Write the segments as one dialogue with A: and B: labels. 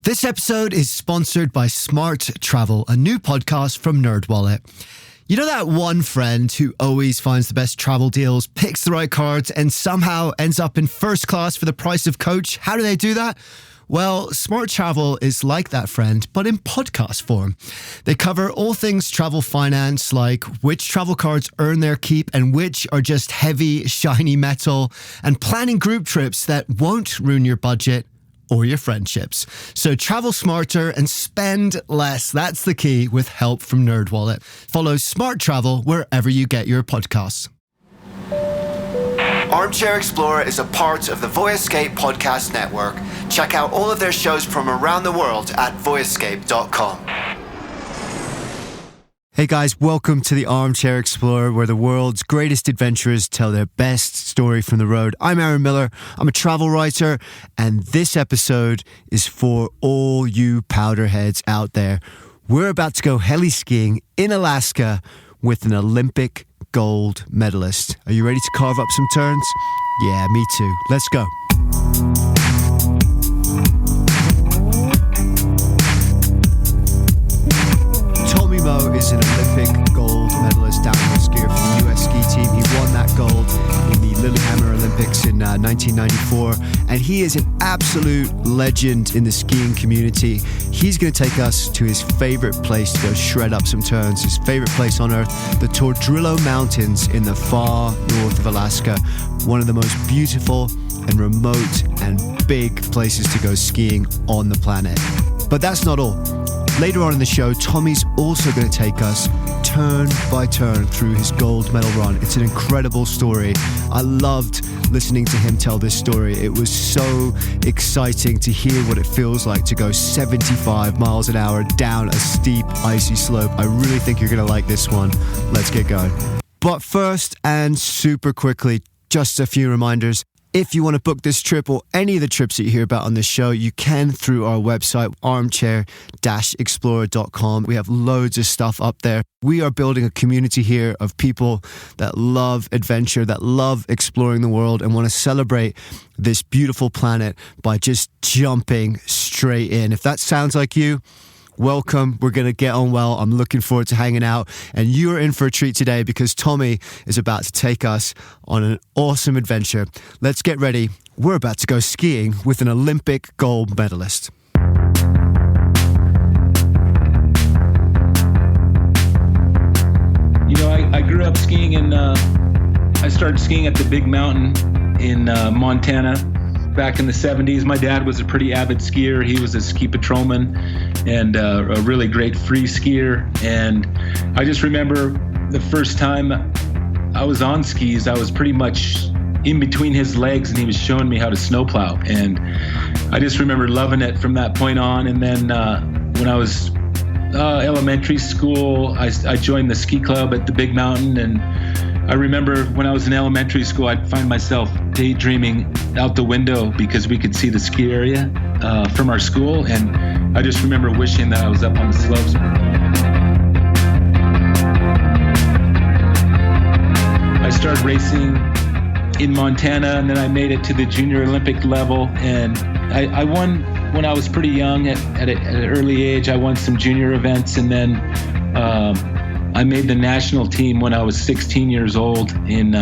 A: This episode is sponsored by Smart Travel, a new podcast from NerdWallet. You know that one friend who always finds the best travel deals, picks the right cards, and somehow ends up in first class for the price of coach? How do they do that? Well, Smart Travel is like that friend, but in podcast form. They cover all things travel finance, like which travel cards earn their keep and which are just heavy, shiny metal, and planning group trips that won't ruin your budget or your friendships. So travel smarter and spend less. That's the key with help from NerdWallet. Follow Smart Travel wherever you get your podcasts. Armchair-Explorer is a part of the Voyescape podcast network. Check out all of their shows from around the world at voyescape.com. Hey guys, welcome to the Armchair Explorer, where the world's greatest adventurers tell their best story from the road. I'm Aaron Miller, I'm a travel writer, and this episode is for all you powderheads out there. We're about to go heli-skiing in Alaska with an Olympic gold medalist. Are you ready to carve up some turns? Yeah, me too. Let's go. Is an Olympic gold medalist downhill skier for the US ski team. He won that gold in the Lillehammer Olympics in 1994, and he is an absolute legend in the skiing community. He's going to take us to his favorite place to go shred up some turns, his favorite place on earth, the Tordrillo Mountains in the far north of Alaska, one of the most beautiful and remote and big places to go skiing on the planet. But that's not all. Later on in the show, Tommy's also going to take us turn by turn through his gold medal run. It's an incredible story. I loved listening to him tell this story. It was so exciting to hear what it feels like to go 75 miles an hour down a steep, icy slope. I really think you're going to like this one. Let's get going. But first, and super quickly, just a few reminders. If you want to book this trip or any of the trips that you hear about on this show, you can through our website, armchair-explorer.com. We have loads of stuff up there. We are building a community here of people that love adventure, that love exploring the world and want to celebrate this beautiful planet by just jumping straight in. If that sounds like you, welcome. We're going to get on well. I'm looking forward to hanging out. And you are in for a treat today because Tommy is about to take us on an awesome adventure. Let's get ready. We're about to go skiing with an Olympic gold medalist.
B: You know, I grew up skiing I started skiing at the Big Mountain in Montana back in the 70s. My dad was a pretty avid skier. He was a ski patrolman and a really great free skier. And I just remember the first time I was on skis, I was pretty much in between his legs and he was showing me how to snowplow. And I just remember loving it from that point on. And then when I was elementary school, I joined the ski club at the Big Mountain. And I remember when I was in elementary school, I'd find myself daydreaming out the window because we could see the ski area from our school. And I just remember wishing that I was up on the slopes. I started racing in Montana, and then I made it to the junior Olympic level. And I won when I was pretty young at an early age. I won some junior events, and then I made the national team when I was 16 years old in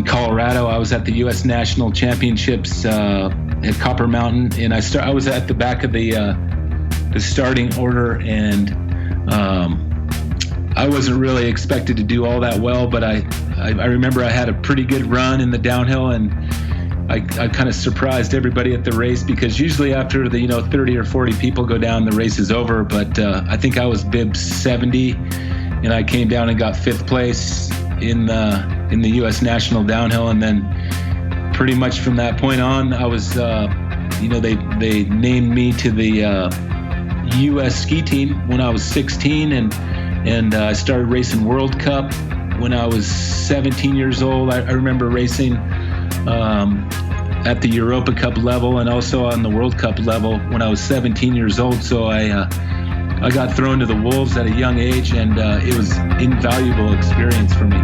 B: Colorado. I was at the U.S. National Championships at Copper Mountain, and I was at the back of the starting order, and I wasn't really expected to do all that well, but I remember I had a pretty good run in the downhill, and I kind of surprised everybody at the race because usually after the 30 or 40 people go down, the race is over. But I think I was bib 70, and I came down and got 5th place in the U.S. National Downhill, and then pretty much from that point on, I was they named me to the U.S. ski team when I was 16, and I started racing World Cup when I was 17 years old. I remember racing at the Europa Cup level and also on the World Cup level when I was 17 years old. So I got thrown to the wolves at a young age, and it was an invaluable experience for me.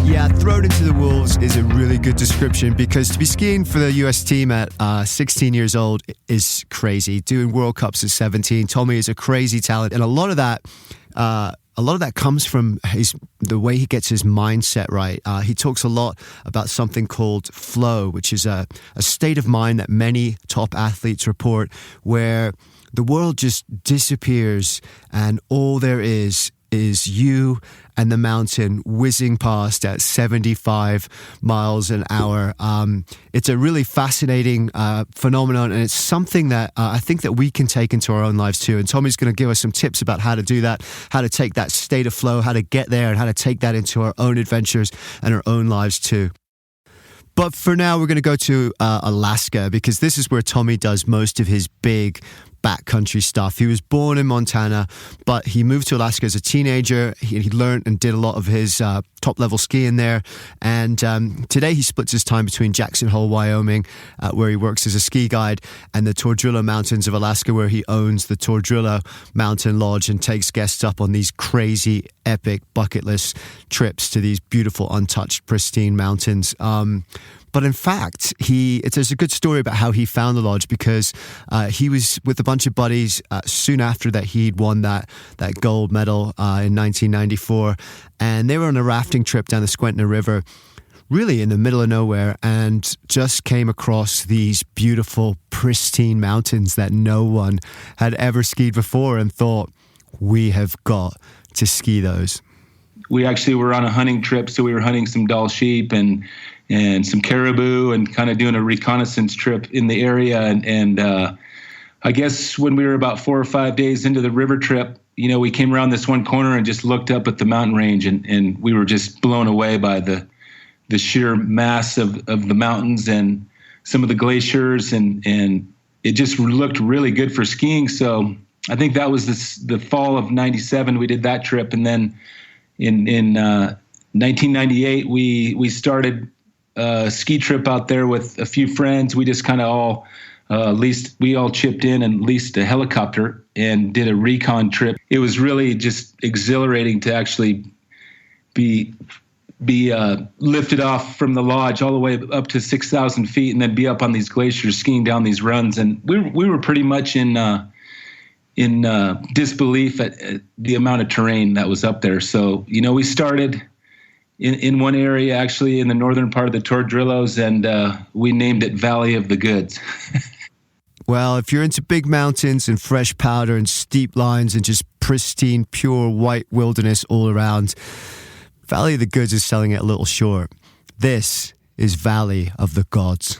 A: Yeah, Yeah, thrown into the wolves is a really good description, because to be skiing for the US team at 16 years old is crazy. Doing World Cups at 17, Tommy is a crazy talent, and a lot of that comes from the way he gets his mindset right. He talks a lot about something called flow, which is a state of mind that many top athletes report, where the world just disappears and all there is you and the mountain whizzing past at 75 miles an hour. It's a really fascinating phenomenon, and it's something that I think that we can take into our own lives too. And Tommy's going to give us some tips about how to do that, how to take that state of flow, how to get there, and how to take that into our own adventures and our own lives too. But for now, we're going to go to Alaska, because this is where Tommy does most of his big backcountry stuff. He was born in Montana, but he moved to Alaska as a teenager. He learned and did a lot of his top-level skiing there. And today he splits his time between Jackson Hole, Wyoming, where he works as a ski guide, and the Tordrillo Mountains of Alaska, where he owns the Tordrillo Mountain Lodge and takes guests up on these crazy, epic bucket list trips to these beautiful, untouched, pristine mountains. But in fact, there's a good story about how he found the lodge, because he was with a bunch of buddies soon after that he'd won that gold medal in 1994. And they were on a rafting trip down the Squentin River, really in the middle of nowhere, and just came across these beautiful, pristine mountains that no one had ever skied before, and thought, we have got to ski those.
B: We actually were on a hunting trip, so we were hunting some Dall sheep and some caribou, and kind of doing a reconnaissance trip in the area. And I guess when we were about 4 or 5 days into the river trip, we came around this one corner and just looked up at the mountain range, and we were just blown away by the sheer mass of the mountains and some of the glaciers, and it just looked really good for skiing. So I think that was the fall of '97 we did that trip. And then in 1998 we started a ski trip out there with a few friends. We just kind of all chipped in and leased a helicopter and did a recon trip. It was really just exhilarating to actually be lifted off from the lodge all the way up to 6,000 feet, and then be up on these glaciers skiing down these runs. And we were pretty much in disbelief at the amount of terrain that was up there. So, we started in one area, actually in the northern part of the Tordrillos, and we named it Valley of the Goods.
A: Well, if you're into big mountains and fresh powder and steep lines and just pristine, pure white wilderness all around, Valley of the Goods is selling it a little short. This is Valley of the Gods.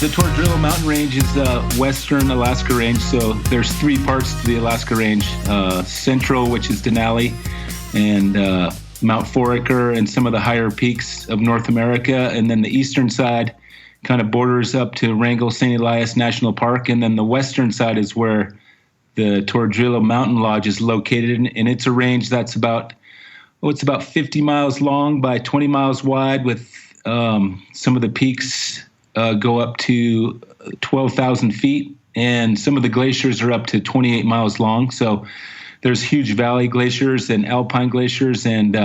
B: The Tordrillo Mountain Range is a western Alaska range, so there's 3 parts to the Alaska range. Central, which is Denali, and Mount Foraker, and some of the higher peaks of North America. And then the eastern side kind of borders up to Wrangell St. Elias National Park. And then the western side is where the Tordrillo Mountain Lodge is located. And it's a range that's about 50 miles long by 20 miles wide, with some of the peaks go up to 12,000 feet, and some of the glaciers are up to 28 miles long. So there's huge valley glaciers and alpine glaciers, and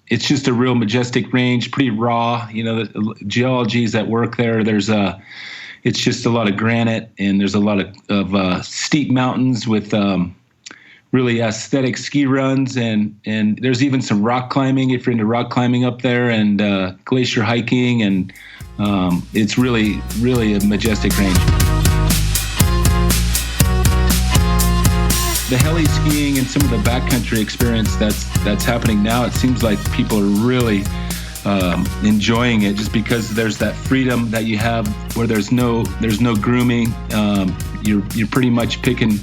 B: it's just a real majestic range, pretty raw. The geology is at work there. It's just a lot of granite, and there's a lot of steep mountains with really aesthetic ski runs, and there's even some rock climbing if you're into rock climbing up there, and glacier hiking, and it's really, really a majestic range. The heli-skiing and some of the backcountry experience that's happening now, it seems like people are really enjoying it, just because there's that freedom that you have where there's no grooming. You're pretty much picking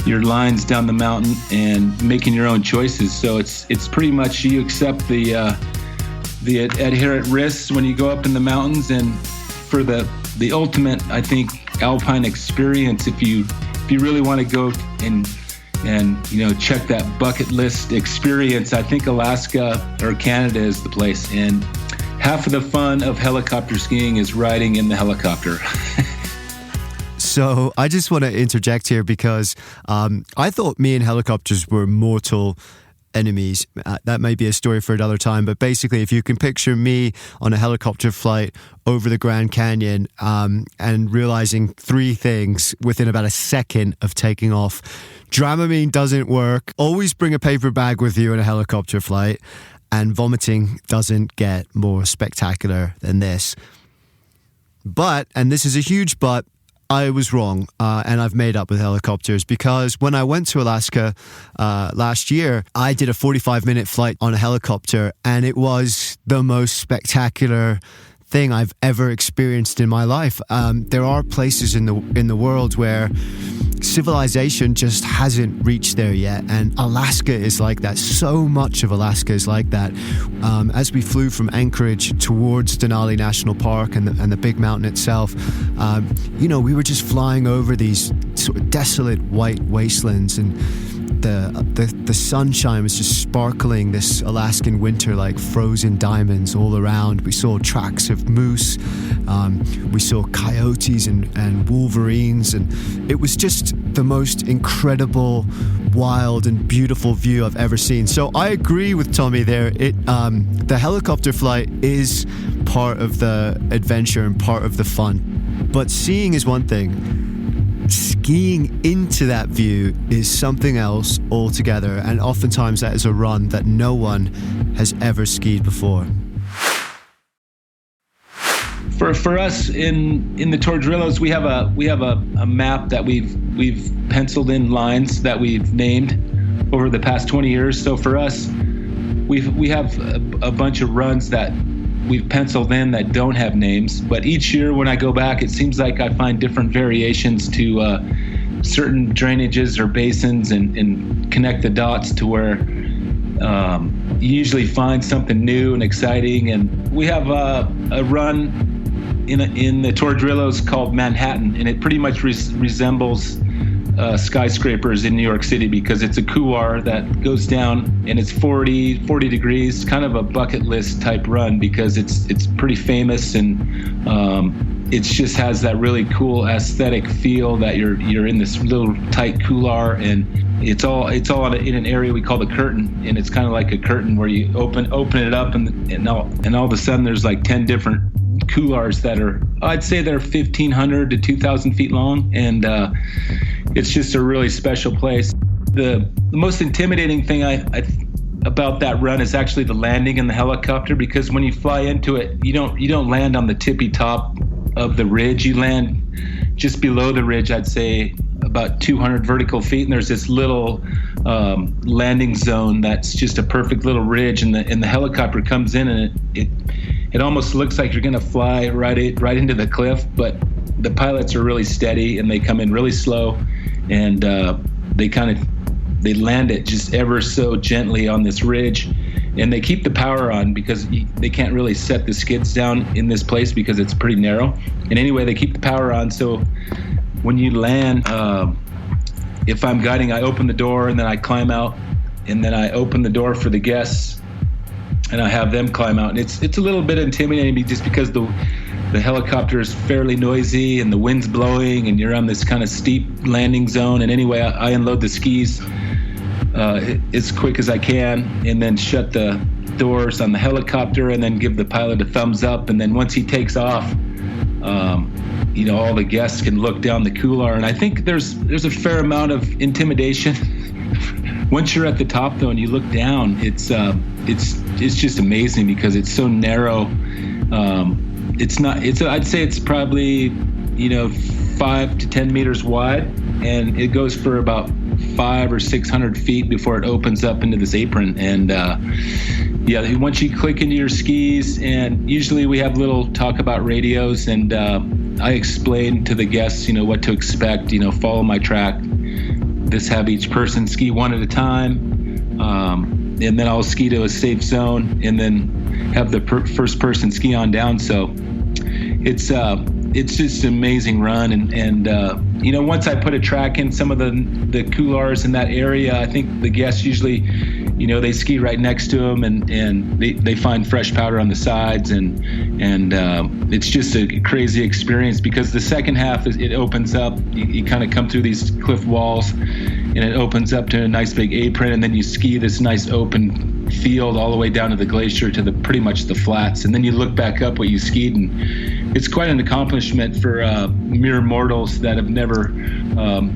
B: your lines down the mountain and making your own choices. So it's pretty much you accept the adherent risks when you go up in the mountains. And for the ultimate, I think, alpine experience, if you really want to go and check that bucket list experience, I think Alaska or Canada is the place. And half of the fun of helicopter skiing is riding in the helicopter.
A: So I just want to interject here because I thought me and helicopters were mortal enemies. That may be a story for another time, but basically if you can picture me on a helicopter flight over the Grand Canyon and realizing three things within about a second of taking off. Dramamine doesn't work. Always bring a paper bag with you in a helicopter flight, and vomiting doesn't get more spectacular than this. But, and this is a huge but, I was wrong, and I've made up with helicopters, because when I went to Alaska last year, I did a 45-minute flight on a helicopter, and it was the most spectacular thing I've ever experienced in my life. There are places in the world where civilization just hasn't reached there yet, and Alaska is like that. So much of Alaska is like that. As we flew from Anchorage towards Denali National Park and the big mountain itself, we were just flying over these sort of desolate white wastelands, and the sunshine was just sparkling this Alaskan winter like frozen diamonds all around. We saw tracks of moose, we saw coyotes and wolverines, and it was just the most incredible, wild and beautiful view I've ever seen. So I agree with Tommy there. The helicopter flight is part of the adventure and part of the fun, but seeing is one thing. Skiing into that view is something else altogether, and oftentimes that is a run that no one has ever skied before.
B: For us in the Tordrillos, we have a map that we've penciled in lines that we've named over the past 20 years. So for us, we have a bunch of runs that we've penciled in that don't have names, but each year when I go back, it seems like I find different variations to certain drainages or basins and connect the dots to where you usually find something new and exciting. And we have a run in the Tordrillos called Manhattan, and it pretty much resembles skyscrapers in New York City, because it's a couloir that goes down and it's 40 degrees, kind of a bucket list type run, because it's pretty famous, and it just has that really cool aesthetic feel that you're in this little tight couloir, and it's all in an area we call the curtain, and it's kind of like a curtain where you open it up and all of a sudden there's like 10 different couloirs that are, I'd say they're 1,500 to 2,000 feet long, and it's just a really special place. The most intimidating thing about that run is actually the landing in the helicopter, because when you fly into it, you don't land on the tippy top of the ridge. You land just below the ridge, I'd say about 200 vertical feet, and there's this little landing zone that's just a perfect little ridge, and the helicopter comes in, and it almost looks like you're going to fly right into the cliff, but the pilots are really steady and they come in really slow, and they land it just ever so gently on this ridge, and they keep the power on because they can't really set the skids down in this place because it's pretty narrow. And anyway, they keep the power on, so when you land, if I'm guiding, I open the door and then I climb out, and then I open the door for the guests and I have them climb out. And it's a little bit intimidating just because the helicopter is fairly noisy and the wind's blowing and you're on this kind of steep landing zone. And anyway, I unload the skis as quick as I can, and then shut the doors on the helicopter, and then give the pilot a thumbs up. And then once he takes off, all the guests can look down the couloir. And I think there's a fair amount of intimidation. Once you're at the top, though, and you look down, it's just amazing because it's so narrow. I'd say it's probably 5 to 10 meters wide, and it goes for about 500 or 600 feet before it opens up into this apron. And once you click into your skis, and usually we have little talk about radios, and I explain to the guests what to expect. Follow my track. This, have each person ski one at a time, and then I'll ski to a safe zone, and then have the first person ski on down. So it's just an amazing run, and once I put a track in some of the couloirs in that area, I think the guests usually they ski right next to them, and they find fresh powder on the sides, and And it's just a crazy experience, because the second half it opens up. You kind of come through these cliff walls, and it opens up to a nice big apron, and then you ski this nice open field all the way down to the glacier to pretty much the flats, and then you look back up what you skied, and it's quite an accomplishment for mere mortals that have never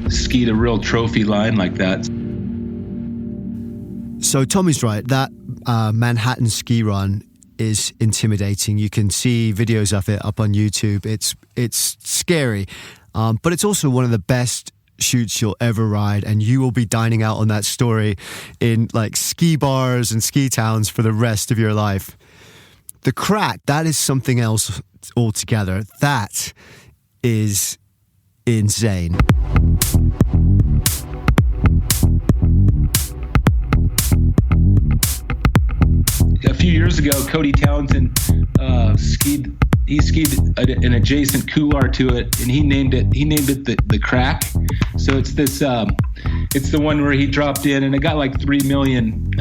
B: skied a real trophy line like that.
A: So Tommy's right, that Manhattan ski run is intimidating. You can see videos of it up on YouTube. It's scary, but it's also one of the best shoots you'll ever ride, and you will be dining out on that story in like ski bars and ski towns for the rest of your life. The crack, that is something else altogether. That is insane.
B: A few years ago, Cody Townsend skied an adjacent couloir to it, and he named it the crack. So it's this it's the one where he dropped in, and it got like 3 million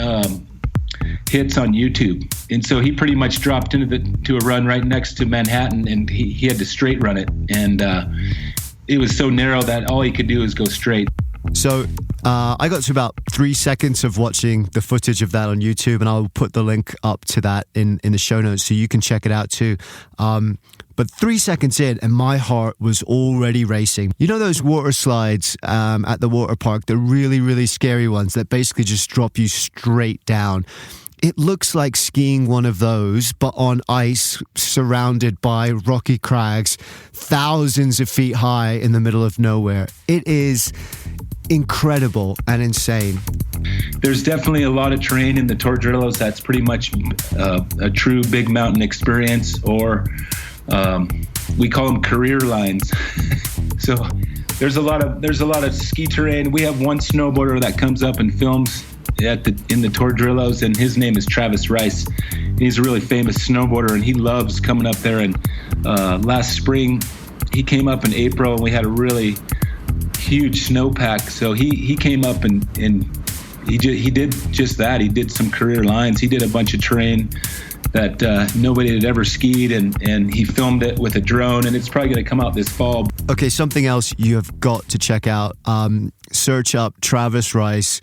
B: hits on YouTube. And so he pretty much dropped into a run right next to Manhattan, and he had to straight run it, and it was so narrow that all he could do was go straight.
A: So I got to about 3 seconds of watching the footage of that on YouTube, and I'll put the link up to that in the show notes so you can check it out too. But 3 seconds in, and my heart was already racing. You know those water slides at the water park, the really, really scary ones that basically just drop you straight down? It looks like skiing one of those, but on ice, surrounded by rocky crags, thousands of feet high in the middle of nowhere. It is incredible and insane.
B: There's definitely a lot of terrain in the Tordrillos that's pretty much a true big mountain experience, or we call them career lines. So there's a lot of ski terrain. We have one snowboarder that comes up and films in the Tordrillos, and his name is Travis Rice. He's a really famous snowboarder, and he loves coming up there. And last spring, he came up in April, and we had a really huge snowpack. So he came up and he did just that. He did some career lines. He did a bunch of terrain that nobody had ever skied, and he filmed it with a drone, and it's probably going to come out this fall. Okay, something else you have got to check out. Search up Travis Rice,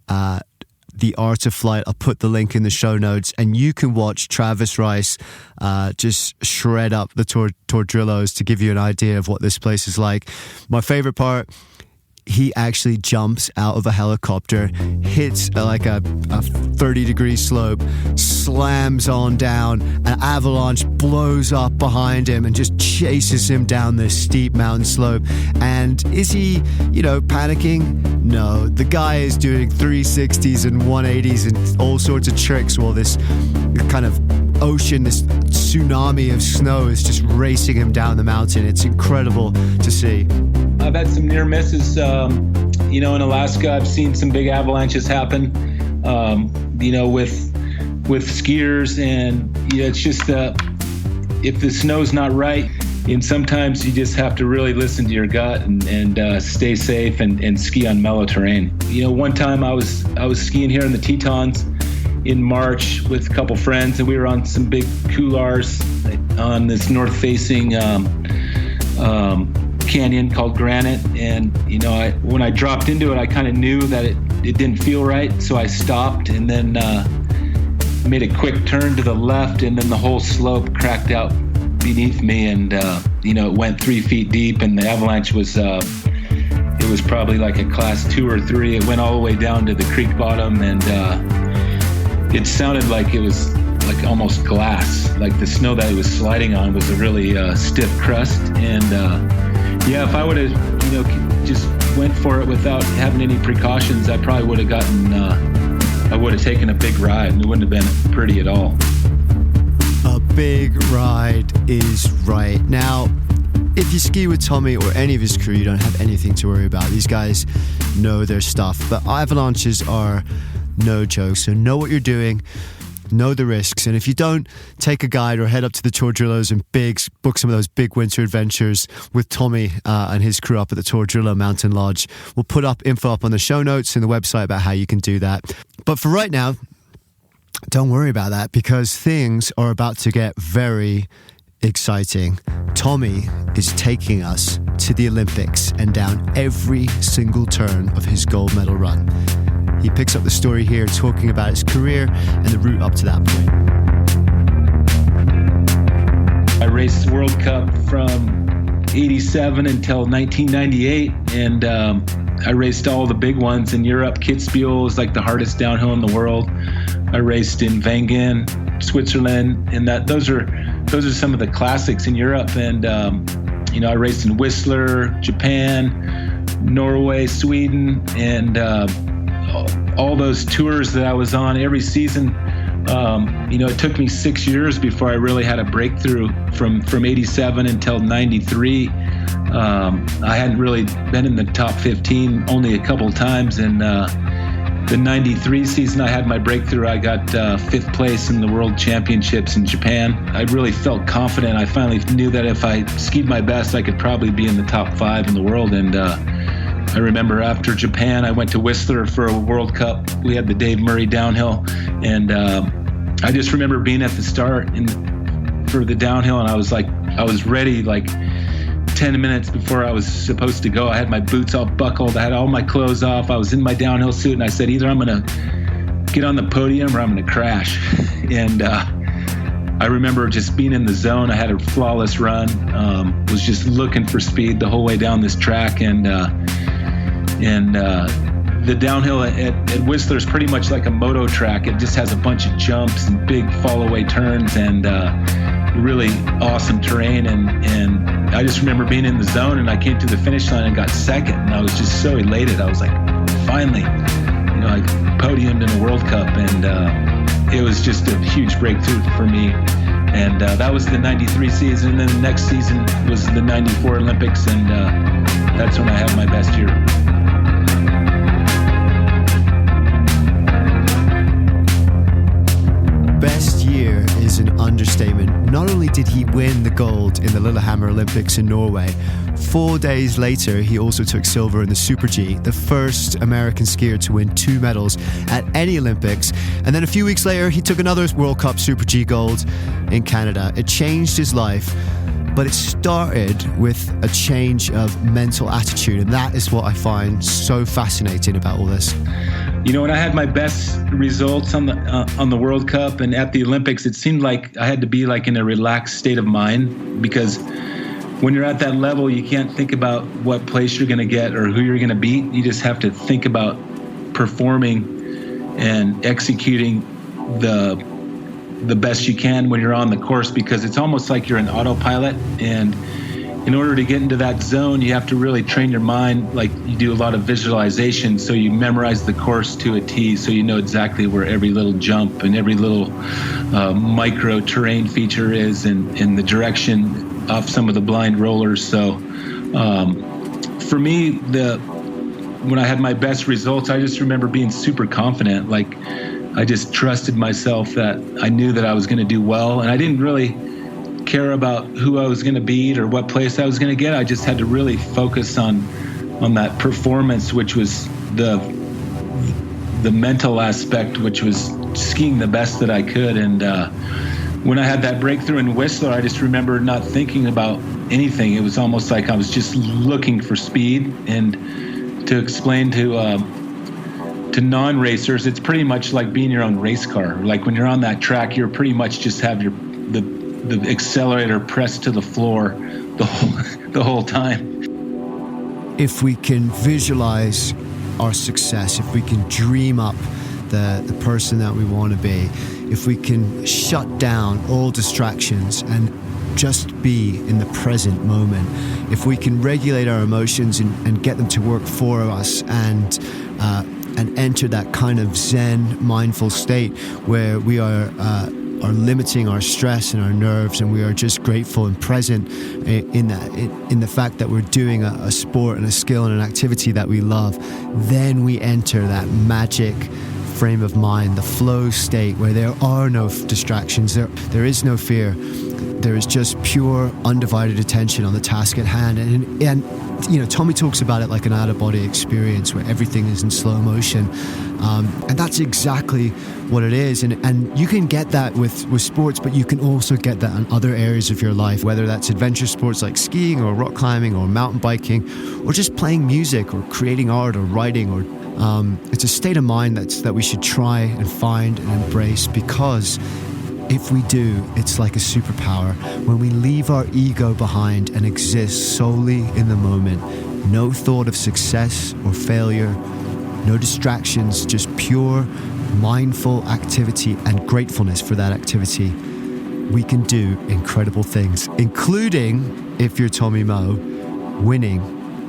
B: The Art of Flight. I'll put the link in the show notes, and you can watch Travis Rice just shred up the Tordrillos to give you an idea of what this place is like. My favorite part, he actually jumps out of a helicopter, hits like a 30-degree slope, slams on down, an avalanche blows up behind him and just chases him down this steep mountain slope. And is he, panicking? No, the guy is doing 360s and 180s and all sorts of tricks while this kind of ocean, this tsunami of snow is just racing him down the mountain. It's incredible to see. I've had some near misses. In Alaska, I've seen some big avalanches happen. With skiers, and it's just if the snow's not right, and sometimes you just have to really listen to your gut and stay safe and ski on mellow terrain. One time I was skiing here in the Tetons in March with a couple friends, and we were on some big couloirs on this north-facing canyon called Granite, and when I dropped into it, I kind of knew that it didn't feel right, so I stopped and then made a quick turn to the left, and then the whole slope cracked out beneath me, and it went 3 feet deep, and the avalanche was it was probably like a class 2 or 3. It went all the way down to the creek bottom, and it sounded like it was like almost glass, like the snow that it was sliding on was a really stiff crust. And if I would have just went for it without having any precautions, I probably would have I would have taken a big ride, and it wouldn't have been pretty at all.
A: A big ride is right. Now, if you ski with Tommy or any of his crew, you don't have anything to worry about. These guys know their stuff, but avalanches are no joke. So know what you're doing, know the risks, and if you don't, take a guide or head up to the Tordrillos and book some of those big winter adventures with Tommy and his crew up at the Tordrillo Mountain Lodge. We'll put up info up on the show notes and the website about how you can do that. But for right now, Don't worry about that, because things are about to get very exciting. Tommy is taking us to the Olympics and down every single turn of his gold medal run. He picks up the story here, talking about his career and the route up to that point.
B: I raced World Cup from 87 until 1998, and I raced all the big ones in Europe. Kitzbühel is like the hardest downhill in the world. I raced in Wengen, Switzerland, and those are some of the classics in Europe. And I raced in Whistler, Japan, Norway, Sweden, and all those tours that I was on every season. It took me 6 years before I really had a breakthrough from 87 until 93. I hadn't really been in the top 15 only a couple times. And the 93 season, I had my breakthrough. I got 5th place in the World Championships in Japan. I really felt confident. I finally knew that if I skied my best, I could probably be in the top 5 in the world. And I remember after Japan, I went to Whistler for a World Cup. We had the Dave Murray downhill. And I just remember being at the start for the downhill, and I was ready 10 minutes before I was supposed to go. I had my boots all buckled. I had all my clothes off. I was in my downhill suit, and I said, either I'm going to get on the podium or I'm going to crash. And I remember just being in the zone. I had a flawless run, was just looking for speed the whole way down this track. And the downhill at Whistler is pretty much like a moto track. It just has a bunch of jumps and big fall-away turns and really awesome terrain. And I just remember being in the zone, and I came to the finish line and got second, and I was just so elated. I was like, finally, I podiumed in a World Cup, and it was just a huge breakthrough for me. And that was the 93 season. And then the next season was the 94 Olympics, and that's when I had my best year.
A: Best year is an understatement. Not only did he win the gold in the Lillehammer Olympics in Norway, 4 days later he also took silver in the Super G, the first American skier to win 2 medals at any Olympics. And then a few weeks later he took another World Cup Super G gold in Canada. It changed his life, but it started with a change of mental attitude, and that is what I find so fascinating about all this.
B: When I had my best results on the World Cup and at the Olympics, it seemed like I had to be in a relaxed state of mind, because when you're at that level, you can't think about what place you're going to get or who you're going to beat. You just have to think about performing and executing the best you can when you're on the course, because it's almost like you're an autopilot. And in order to get into that zone, you have to really train your mind. You do a lot of visualization, so you memorize the course to a T, so you know exactly where every little jump and every little micro terrain feature is, and the direction off some of the blind rollers. So for me, when I had my best results, I just remember being super confident. I just trusted myself that I knew that I was going to do well, and I didn't really care about who I was going to beat or what place I was going to get. I just had to really focus on that performance, which was the mental aspect, which was skiing the best that I could. And when I had that breakthrough in Whistler, I just remember not thinking about anything. It was almost like I was just looking for speed. And to explain to non-racers, it's pretty much like being your own race car. When you're on that track, you're pretty much just have the accelerator pressed to the floor the whole time.
A: If we can visualize our success, if we can dream up the person that we want to be, if we can shut down all distractions and just be in the present moment, if we can regulate our emotions and get them to work for us and enter that kind of Zen mindful state where we are limiting our stress and our nerves, and we are just grateful and present in the fact that we're doing a sport and a skill and an activity that we love, then we enter that magic frame of mind, the flow state where there are no distractions, there is no fear. There is just pure, undivided attention on the task at hand. And you know, Tommy talks about it like an out-of-body experience where everything is in slow motion. And that's exactly what it is. And you can get that with sports, but you can also get that in other areas of your life, whether that's adventure sports like skiing or rock climbing or mountain biking, or just playing music or creating art or writing. Or it's a state of mind that we should try and find and embrace, because if we do, it's like a superpower. When we leave our ego behind and exist solely in the moment, no thought of success or failure, no distractions, just pure mindful activity and gratefulness for that activity, we can do incredible things, including, if you're Tommy Moe, winning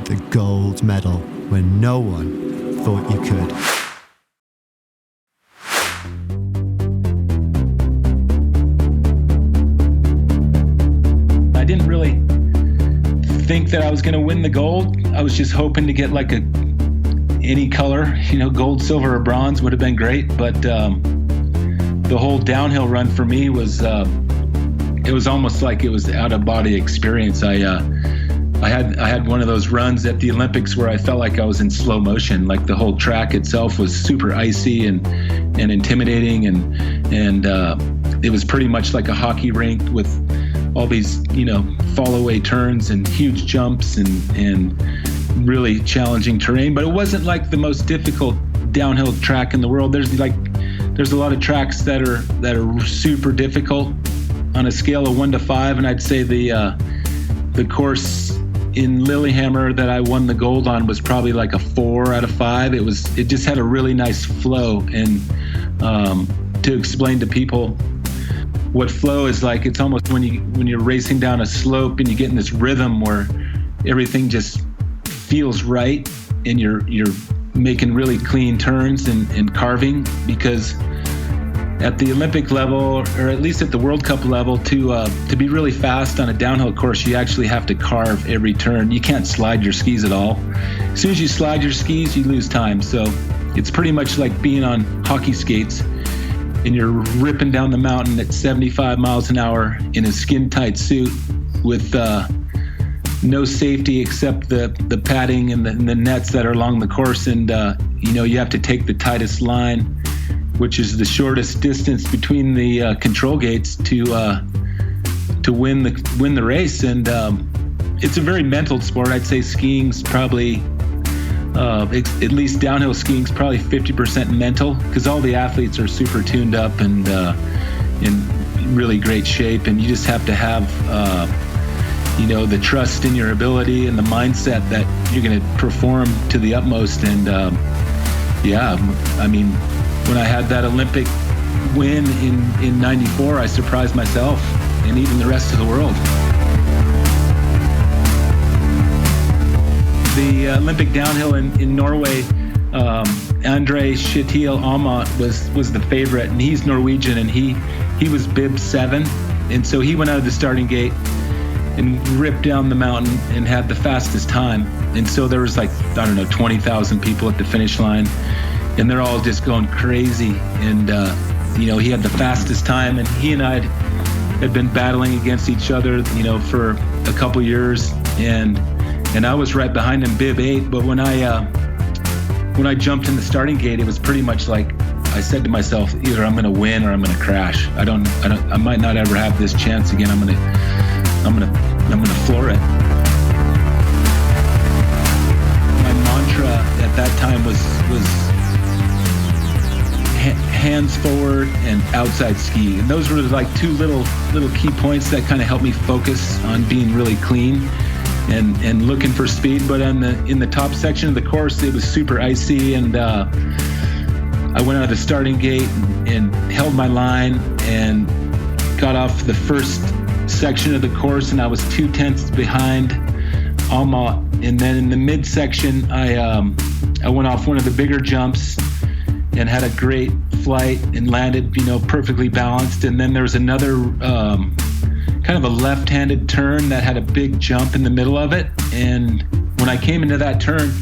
A: the gold medal when no one thought you could.
B: I didn't really think that I was going to win the gold. I was just hoping to get like any color, you know, gold, silver, or bronze would have been great. But the whole downhill run for me was, it was almost like it was out of body experience. I had one of those runs at the Olympics where I felt like I was in slow motion. Like the whole track itself was super icy and intimidating, and it was pretty much like a hockey rink with all these, you know, fall away turns and huge jumps and really challenging terrain. But it wasn't like the most difficult downhill track in the world. There's a lot of tracks that are super difficult on a scale of 1 to 5, and I'd say the course in Lillehammer that I won the gold on was probably like a 4 out of 5. It just had a really nice flow, and to explain to people what flow is like, it's almost when you're racing down a slope and you get in this rhythm where everything just feels right, and you're making really clean turns and carving, because at the Olympic level, or at least at the World Cup level, to be really fast on a downhill course, you actually have to carve every turn. You can't slide your skis at all. As soon as you slide your skis, you lose time. So it's pretty much like being on hockey skates and you're ripping down the mountain at 75 miles an hour in a skin-tight suit with no safety except the padding and the nets that are along the course. And you have to take the tightest line, which is the shortest distance between the control gates to win the race. And it's a very mental sport. I'd say skiing's probably at least downhill skiing's probably 50% mental, because all the athletes are super tuned up and in really great shape, and you just have to have the trust in your ability and the mindset that you're going to perform to the utmost. And when I had that Olympic win in 94, I surprised myself and even the rest of the world. The Olympic downhill in Norway, Andre Kjetil Aamodt was the favorite, and he's Norwegian, and he was bib 7, and so he went out of the starting gate and ripped down the mountain and had the fastest time. And so there was 20,000 people at the finish line, and they're all just going crazy. And he had the fastest time, and he and I had been battling against each other, for a couple years, and I was right behind him, bib 8. But when I jumped in the starting gate, it was pretty much like I said to myself, either I'm going to win or I'm going to crash. I might not ever have this chance again. I'm going to floor it. My mantra at that time was hands forward and outside ski, and those were like two little key points that kind of helped me focus on being really clean and looking for speed. But in the top section of the course, it was super icy, and I went out of the starting gate and held my line and got off the first section of the course, and I was 2/10 behind Aamodt. And then in the midsection, I went off one of the bigger jumps and had a great flight and landed, perfectly balanced. And then there was another kind of a left-handed turn that had a big jump in the middle of it. And when I came into that turn,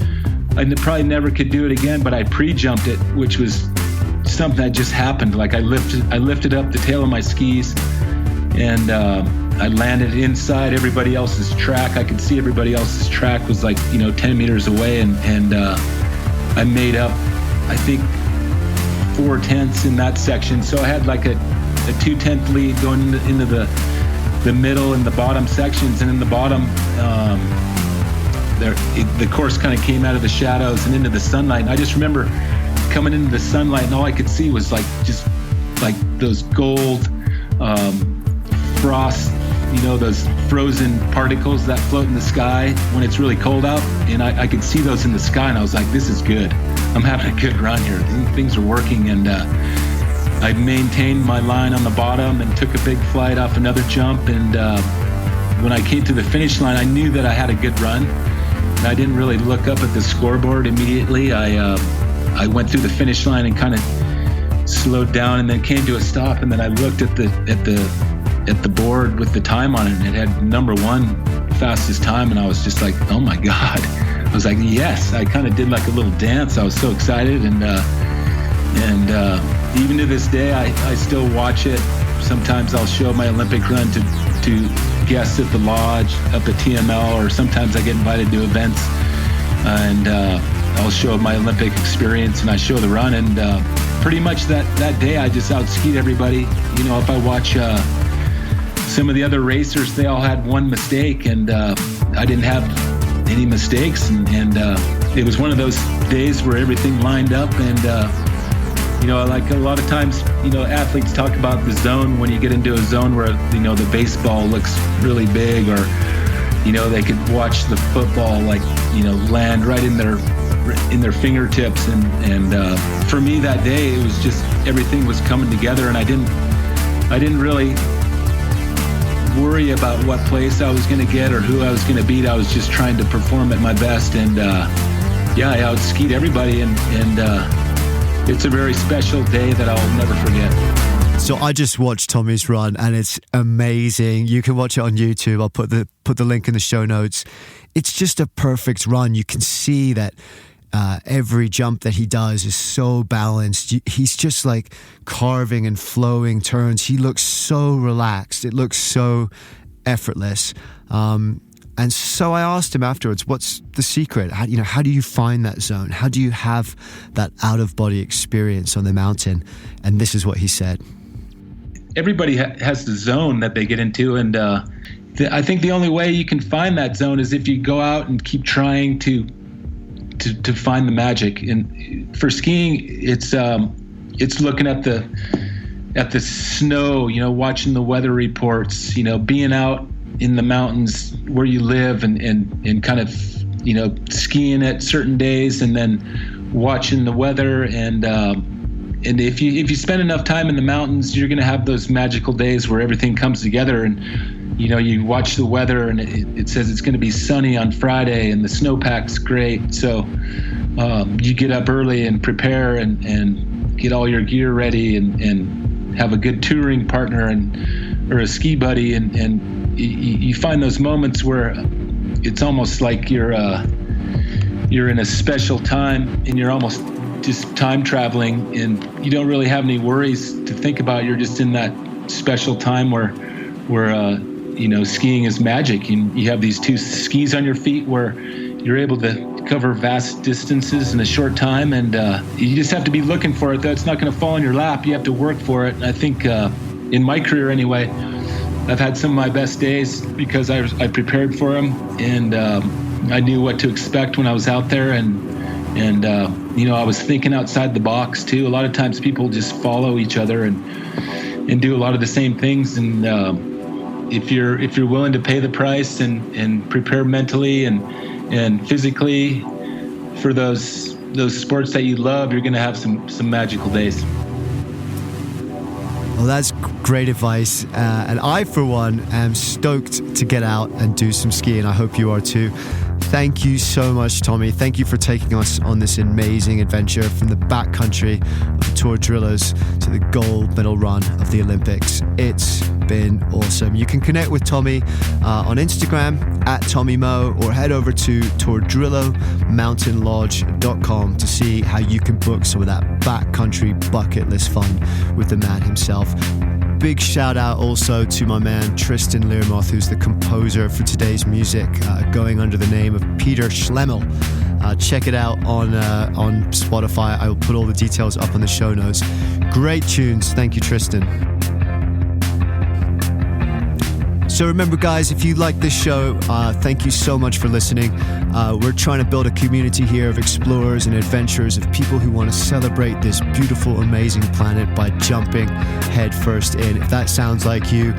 B: I probably never could do it again, but I pre-jumped it, which was something that just happened. Like I lifted up the tail of my skis, and I landed inside everybody else's track. I could see everybody else's track was like 10 meters away, and I made up, I think, 4/10 in that section. So I had like a 2/10 lead going into the middle and the bottom sections, and in the bottom, the course kind of came out of the shadows and into the sunlight. And I just remember coming into the sunlight, and all I could see was just those gold frost, those frozen particles that float in the sky when it's really cold out. And I could see those in the sky, and I was like, this is good. I'm having a good run here. Things are working. And I maintained my line on the bottom and took a big flight off another jump. And when I came to the finish line, I knew that I had a good run. And I didn't really look up at the scoreboard immediately. I went through the finish line and kind of slowed down, and then came to a stop. And then I looked at the board with the time on it, and it had number 1 fastest time. And I was just like, oh my God. I was like, yes. I kind of did like a little dance. I was so excited. And even to this day, I still watch it. Sometimes I'll show my Olympic run to guests at the lodge, up at TML, or sometimes I get invited to events, and I'll show my Olympic experience, and I show the run. And pretty much that day, I just outskied everybody. If I watch some of the other racers, they all had one mistake, and I didn't have any mistakes. And it was one of those days where everything lined up. And like a lot of times, athletes talk about the zone, when you get into a zone where, the baseball looks really big, or, they could watch the football, land right in their fingertips. And for me that day, it was just, everything was coming together, and I didn't really worry about what place I was going to get or who I was going to beat. I was just trying to perform at my best. And I outskied everybody, and it's a very special day that I'll never forget.
A: So I just watched Tommy's run, and it's amazing. You can watch it on YouTube. I'll put the link in the show notes. It's just a perfect run. You can see that every jump that he does is so balanced. He's just like carving and flowing turns. He looks so relaxed. It looks so effortless. And so I asked him afterwards, what's the secret? How do you find that zone? How do you have that out-of-body experience on the mountain? And this is what he said.
B: Everybody has the zone that they get into, and I think the only way you can find that zone is if you go out and keep trying to find the magic. And for skiing, it's looking at the snow, watching the weather reports, being out in the mountains where you live, and kind of, skiing at certain days, and then watching the weather. And if you spend enough time in the mountains, you're going to have those magical days where everything comes together. And, you watch the weather, and it says it's going to be sunny on Friday, and the snowpack's great. So you get up early and prepare and get all your gear ready, and have a good touring partner or a ski buddy, and you find those moments where it's almost like you're in a special time, and you're almost just time traveling, and you don't really have any worries to think about. You're just in that special time where skiing is magic. You have these 2 skis on your feet where you're able to cover vast distances in a short time, and you just have to be looking for it, though. It's not going to fall in your lap. You have to work for it. And I think in my career anyway, I've had some of my best days because I prepared for them, and I knew what to expect when I was out there, and I was thinking outside the box too. A lot of times people just follow each other and do a lot of the same things, and if you're willing to pay the price and prepare mentally and physically for those sports that you love, you're going to have some magical days.
A: Well, that's great advice. And I, for one, am stoked to get out and do some skiing. I hope you are too. Thank you so much, Tommy. Thank you for taking us on this amazing adventure from the backcountry of the Tordrillos to the gold medal run of the Olympics. It's been awesome. You can connect with Tommy on Instagram at TommyMo, or head over to TordrilloMountainLodge.com to see how you can book some of that backcountry bucket list fun with the man himself. Big shout out also to my man Tristan Learmoth, who's the composer for today's music, going under the name of Peter Schlemmel. Check it out on Spotify. I will put all the details up on the show notes. Great tunes. Thank you, Tristan. So remember, guys, if you like this show, thank you so much for listening. We're trying to build a community here of explorers and adventurers, of people who want to celebrate this beautiful, amazing planet by jumping headfirst in. If that sounds like you,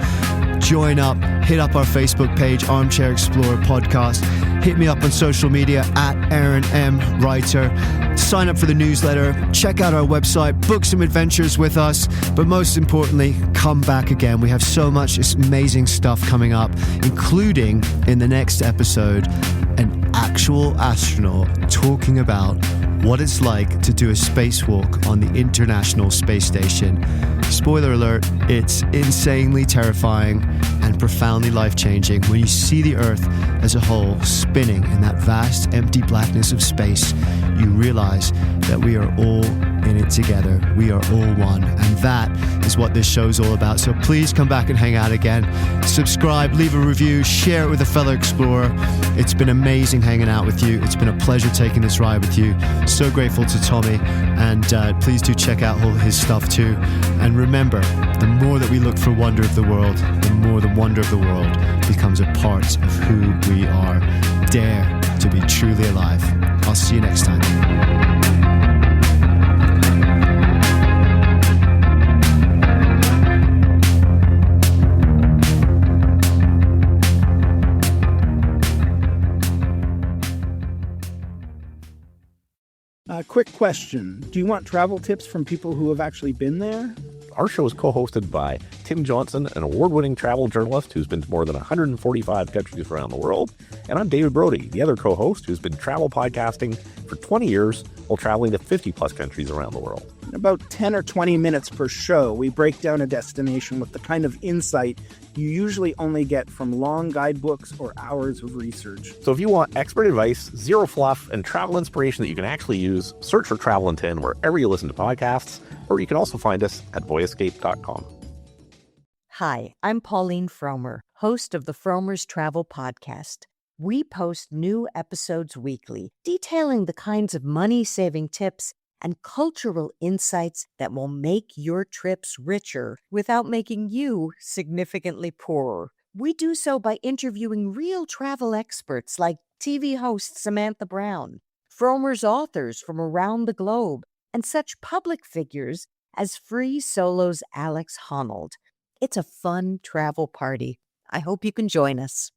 A: join up, hit up our Facebook page, Armchair-Explorer Podcast. Hit me up on social media at Aaron M. Writer. Sign up for the newsletter, check out our website, book some adventures with us, but most importantly, come back again. We have so much amazing stuff coming up, including in the next episode, an actual astronaut talking about what it's like to do a spacewalk on the International Space Station. Spoiler alert, it's insanely terrifying and profoundly life-changing when you see the Earth as a whole spinning in that vast, empty blackness of space. You realize that we are all in it together. We are all one. And that is what this show's all about. So please come back and hang out again. Subscribe, leave a review, share it with a fellow explorer. It's been amazing hanging out with you. It's been a pleasure taking this ride with you. So grateful to Tommy. And please do check out all his stuff too. And remember, the more that we look for wonder of the world, the more the wonder of the world becomes a part of who we are. Dare to be truly alive. I'll see you next time.
C: Quick question. Do you want travel tips from people who have actually been there?
D: Our show is co-hosted by Tim Johnson, an award-winning travel journalist who's been to more than 145 countries around the world. And I'm David Brody, the other co-host who's been travel podcasting for 20 years while traveling to 50-plus countries around the world.
C: In about 10 or 20 minutes per show, we break down a destination with the kind of insight you usually only get from long guidebooks or hours of research.
D: So if you want expert advice, zero fluff, and travel inspiration that you can actually use, search for Travel in 10 wherever you listen to podcasts, or you can also find us at boyescape.com.
E: Hi, I'm Pauline Fromer, host of the Fromer's Travel Podcast. We post new episodes weekly, detailing the kinds of money-saving tips and cultural insights that will make your trips richer without making you significantly poorer. We do so by interviewing real travel experts like TV host Samantha Brown, Fromer's authors from around the globe, and such public figures as Free Solo's Alex Honnold. It's a fun travel party. I hope you can join us.